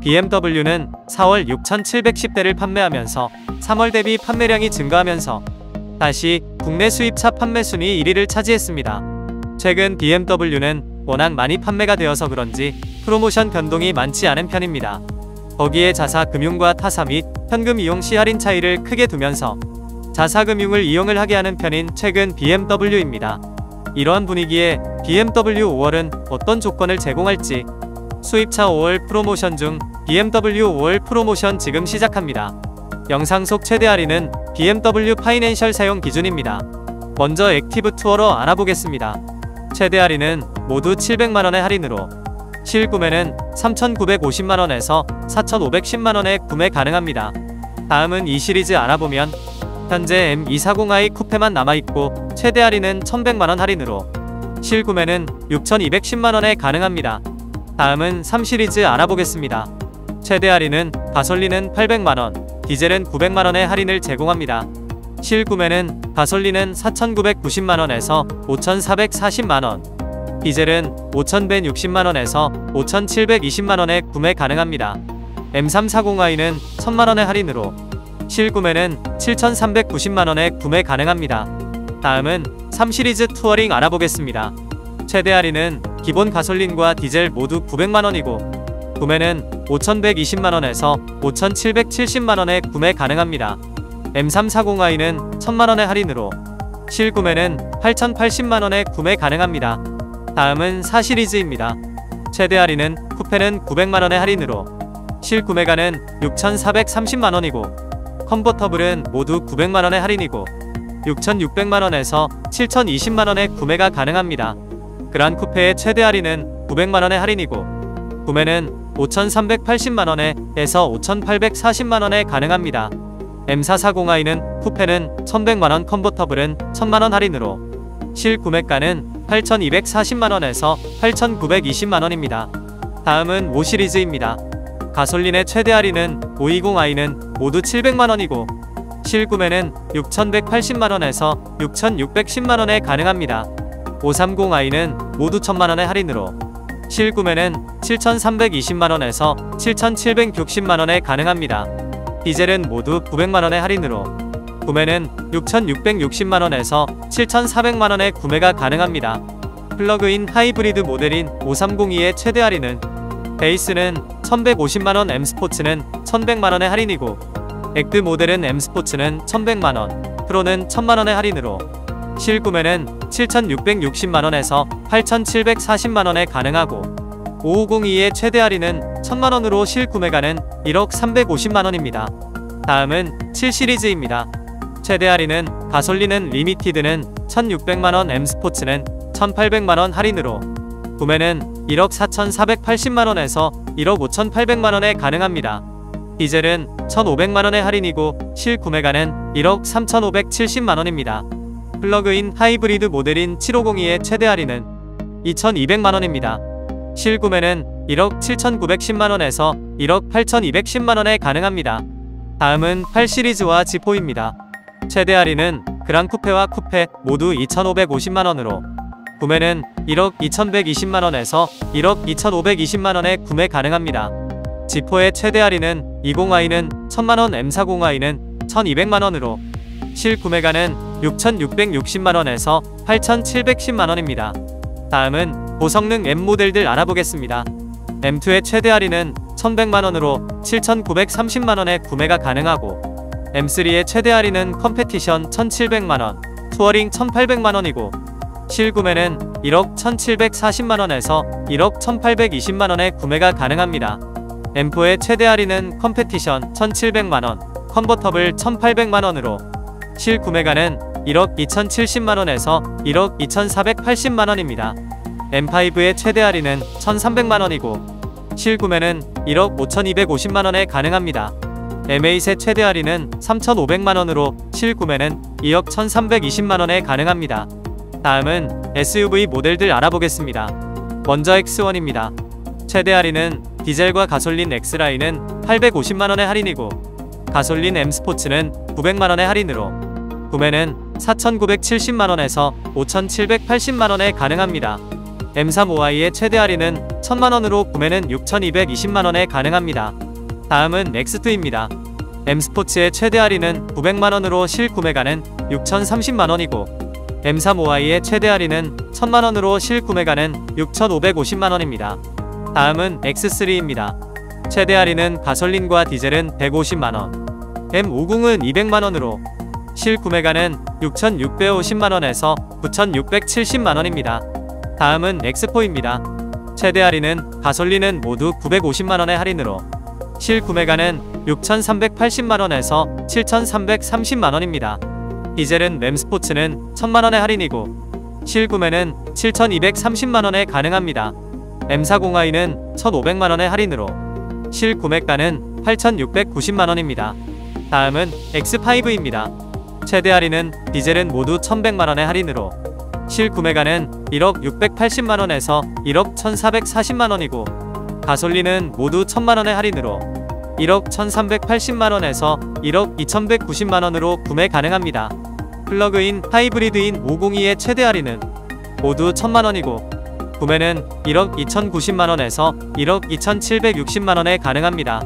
BMW는 4월 6,710대를 판매하면서 3월 대비 판매량이 증가하면서 다시 국내 수입차 판매 순위 1위를 차지했습니다. 최근 BMW는 워낙 많이 판매가 되어서 그런지 프로모션 변동이 많지 않은 편입니다. 거기에 자사금융과 타사 및 현금 이용 시 할인 차이를 크게 두면서 자사금융을 이용을 하게 하는 편인 최근 BMW입니다. 이러한 분위기에 BMW 5월은 어떤 조건을 제공할지 수입차 5월 프로모션 중 BMW 5월 프로모션 지금 시작합니다. 영상 속 최대 할인은 BMW 파이낸셜 사용 기준입니다. 먼저 액티브 투어로 알아보겠습니다. 최대 할인은 모두 700만원의 할인으로 실구매는 3,950만원에서 4,510만원에 구매 가능합니다. 다음은 이 시리즈 알아보면 현재 M240i 쿠페만 남아있고 최대 할인은 1,100만원 할인으로 실구매는 6,210만원에 가능합니다. 다음은 3 시리즈 알아보겠습니다. 최대 할인은 가솔린은 800만원, 디젤은 900만원의 할인을 제공합니다. 실구매는 가솔린은 4,990만원에서 5,440만원, 디젤은 5,160만원에서 5,720만원에 구매 가능합니다. M340i는 1,000만원의 할인으로 실구매는 7,390만원에 구매 가능합니다. 다음은 3 시리즈 투어링 알아보겠습니다. 최대 할인은 기본 가솔린과 디젤 모두 900만원이고 구매는 5,120만원에서 5,770만원에 구매 가능합니다. M340i는 1,000만원의 할인으로 실구매는 8,080만원에 구매 가능합니다. 다음은 4 시리즈입니다. 최대 할인은 쿠페는 900만원의 할인으로 실구매가는 6,430만원이고 컨버터블은 모두 900만원의 할인이고 6,600만원에서 7,020만원에 구매가 가능합니다. 그란 쿠페의 최대 할인은 900만원의 할인이고 구매는 5,380만원에서 5,840만원에 가능합니다. M440i는 쿠페는 1,100만원, 컨버터블은 1,000만원 할인으로 실구매가는 8,240만원에서 8,920만원입니다. 다음은 5 시리즈입니다. 가솔린의 최대 할인은 520i는 모두 700만원이고 실구매는 6,180만원에서 6,610만원에 가능합니다. 530i는 모두 1,000만원의 할인으로 실구매는 7,320만원에서 7,760만원에 가능합니다. 디젤은 모두 900만원의 할인으로 구매는 6,660만원에서 7,400만원에 구매가 가능합니다. 플러그인 하이브리드 모델인 530i의 최대 할인은 베이스는 1,150만원, M스포츠는 1,100만원의 할인이고 액드 모델은 M스포츠는 1,100만원, 프로는 1,000만원의 할인으로 실구매는 7,660만원에서 8,740만원에 가능하고 5502의 최대 할인은 1,000만원으로 실구매가는 1억 350만원입니다. 다음은 7 시리즈입니다. 최대 할인은 가솔린은 리미티드는 1,600만원, M스포츠는 1,800만원 할인으로 구매는 1억 4,480만원에서 1억 5,800만원에 가능합니다. 디젤은 1,500만원의 할인이고 실구매가는 1억 3,570만원입니다. 플러그인 하이브리드 모델인 7502의 최대 할인은 2,200만원입니다. 실구매는 1억 7,910만원에서 1억 8,210만원에 가능합니다. 다음은 8 시리즈와 G4입니다. 최대 할인은 그랑쿠페와 쿠페 모두 2,550만원으로 구매는 1억 2,120만원에서 1억 2,520만원에 구매 가능합니다. G4의 최대 할인은 20i는 1,000만원, M40i는 1,200만원으로 실구매가는 6,660만원에서 8,710만원입니다. 다음은 고성능 M 모델들 알아보겠습니다. M2의 최대 할인은 1,100만원으로 7,930만원에 구매가 가능하고 M3의 최대 할인은 컴페티션 1,700만원, 투어링 1,800만원이고 실구매는 1억 1,740만원에서 1억 1,820만원에 구매가 가능합니다. M4의 최대 할인은 컴페티션 1,700만원, 컨버터블 1,800만원으로 실구매가는 1억 2,070만원에서 1억 2,480만원입니다. M5의 최대 할인은 1,300만원이고 실구매는 1억 5,250만원에 가능합니다. M8의 최대 할인은 3,500만원으로 실구매는 2억 1,320만원에 가능합니다. 다음은 SUV 모델들 알아보겠습니다. 먼저 X1입니다. 최대 할인은 디젤과 가솔린 X라인은 850만원의 할인이고 가솔린 M스포츠는 900만원의 할인으로 구매는 4,970만원에서 5,780만원에 가능합니다. M35i의 최대 할인은 1000만원으로 구매는 6220만원에 가능합니다. 다음은 X2입니다. M스포츠의 최대 할인은 900만원으로 실구매가는 6030만원이고 M35i의 최대 할인은 1000만원으로 실구매가는 6550만원입니다. 다음은 X3입니다. 최대 할인은 가솔린과 디젤은 150만원, M50은 200만원으로 실구매가는 6650만원에서 9670만원입니다. 다음은 X4입니다. 최대 할인은 가솔린은 모두 950만원의 할인으로 실구매가는 6380만원에서 7330만원입니다. 디젤은 램스포츠는 1000만원의 할인이고 실구매는 7230만원에 가능합니다. M40i는 1500만원의 할인으로 실구매가는 8690만원입니다. 다음은 X5입니다. 최대 할인은 디젤은 모두 1100만원의 할인으로 실구매가는 1억 680만원에서 1억 1440만원이고 가솔린은 모두 1000만원의 할인으로 1억 1380만원에서 1억 2190만원으로 구매 가능합니다. 플러그인 하이브리드인 502의 최대 할인은 모두 1000만원이고 구매는 1억 2090만원에서 1억 2760만원에 가능합니다.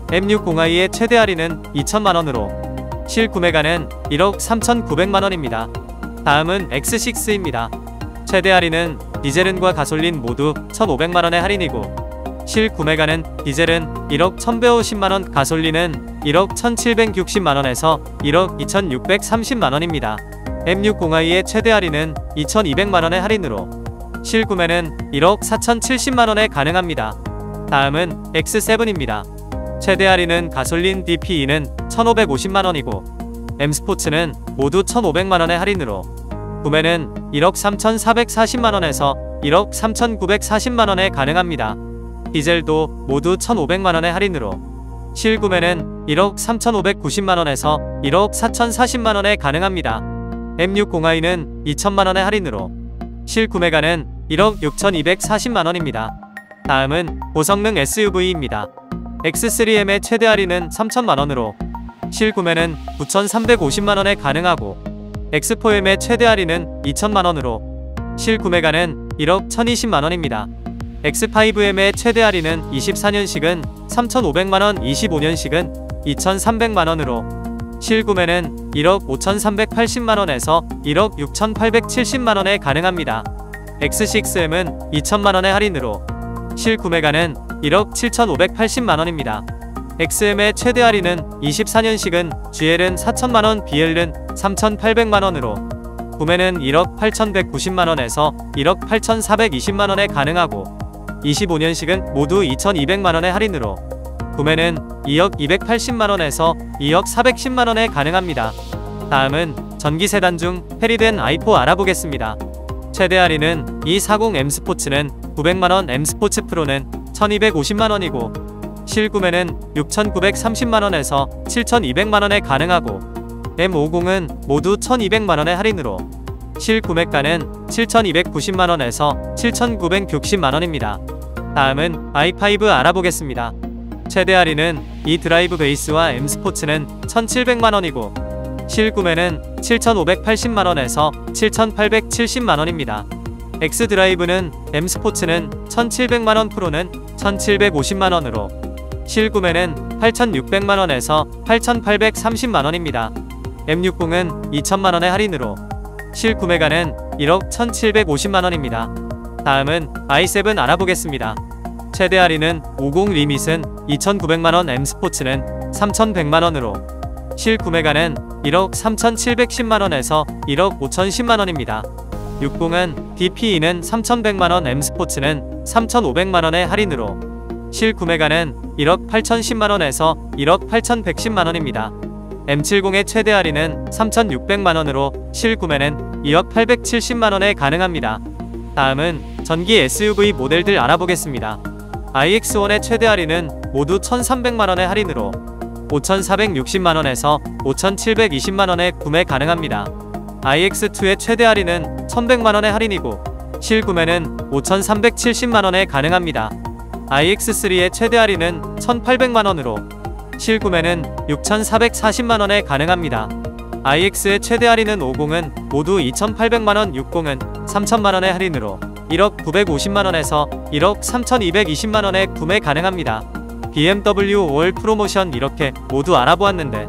M60i의 최대 할인은 2000만원으로 실구매가는 1억 3900만원입니다. 다음은 X6입니다. 최대 할인은 디젤은과 가솔린 모두 1500만원의 할인이고 실구매가는 디젤은 1억 1150만원, 가솔린은 1억 1760만원에서 1억 2630만원입니다. M60i의 최대 할인은 2200만원의 할인으로 실구매는 1억 4070만원에 가능합니다. 다음은 X7입니다. 최대 할인은 가솔린 DPE는 1550만원이고 M스포츠는 모두 1500만원의 할인으로 구매는 1억 3440만원에서 1억 3940만원에 가능합니다. 디젤도 모두 1500만원의 할인으로 실구매는 1억 3590만원에서 1억 4040만원에 가능합니다. M60i는 2000만원의 할인으로 실구매가는 1억 6240만원입니다. 다음은 고성능 SUV입니다. X3M의 최대 할인은 3000만원으로 실구매는 9350만원에 가능하고 X4M의 최대 할인은 2000만원으로 실구매가는 1억 1020만원입니다. X5M의 최대 할인은 24년식은 3500만원, 25년식은 2300만원으로 실구매는 1억 5380만원에서 1억 6870만원에 가능합니다. X6M은 2000만원의 할인으로 실구매가는 1억 7580만원입니다. XM의 최대 할인은 24년식은 GL은 4000만원, BL은 3800만원으로 구매는 1억 8190만원에서 1억 8420만원에 가능하고 25년식은 모두 2200만원의 할인으로 구매는 2억 280만원에서 2억 410만원에 가능합니다. 다음은 전기 세단 중 패리된 i4 알아보겠습니다. 최대 할인은 240 M스포츠는 900만원, M스포츠 프로는 1250만원이고 실구매는 6930만원에서 7200만원에 가능하고 M50은 모두 1200만원의 할인으로 실구매가는 7290만원에서 7960만원입니다. 다음은 i5 알아보겠습니다. 최대 할인은 이 드라이브 베이스와 M스포츠는 1700만원이고 실구매는 7580만원에서 7870만원입니다. X드라이브는 M스포츠는 1700만원, 프로는 1750만원으로 실구매는 8600만원에서 8830만원입니다. M60은 2000만원의 할인으로 실구매가는 1억 1750만원입니다. 다음은 i7 알아보겠습니다. 최대 할인은 50 리밋은 2900만원, M스포츠는 3100만원으로 실구매가는 1억 3710만원에서 1억 5010만원입니다. 60은 DPE는 3100만원, M스포츠는 3500만원의 할인으로 실구매가는 1억 8010만원에서 1억 8110만원입니다. M70의 최대 할인은 3600만원으로 실구매는 2억 870만원에 가능합니다. 다음은 전기 SUV 모델들 알아보겠습니다. iX1의 최대 할인은 모두 1300만원의 할인으로 5460만원에서 5720만원에 구매 가능합니다. iX2의 최대 할인은 1100만원의 할인이고 실구매는 5370만원에 가능합니다. iX3의 최대 할인은 1800만원으로 실구매는 6440만원에 가능합니다. iX의 최대 할인은 50은 모두 2800만원, 60은 3000만원의 할인으로 1억 950만원에서 1억 3220만원에 구매 가능합니다. BMW 5월 프로모션 이렇게 모두 알아보았는데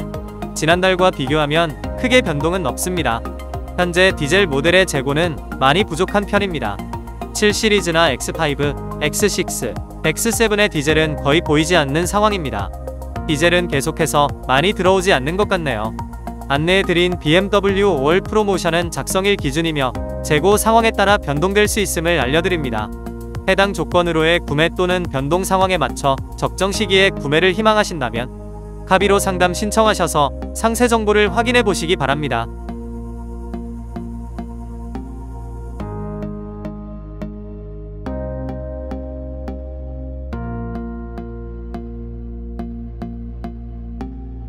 지난달과 비교하면 크게 변동은 없습니다. 현재 디젤 모델의 재고는 많이 부족한 편입니다. 7 시리즈나 X5, X6, X7의 디젤은 거의 보이지 않는 상황입니다. 디젤은 계속해서 많이 들어오지 않는 것 같네요. 안내해드린 BMW 5월 프로모션은 작성일 기준이며 재고 상황에 따라 변동될 수 있음을 알려드립니다. 해당 조건으로의 구매 또는 변동 상황에 맞춰 적정 시기에 구매를 희망하신다면 카비로 상담 신청하셔서 상세 정보를 확인해 보시기 바랍니다.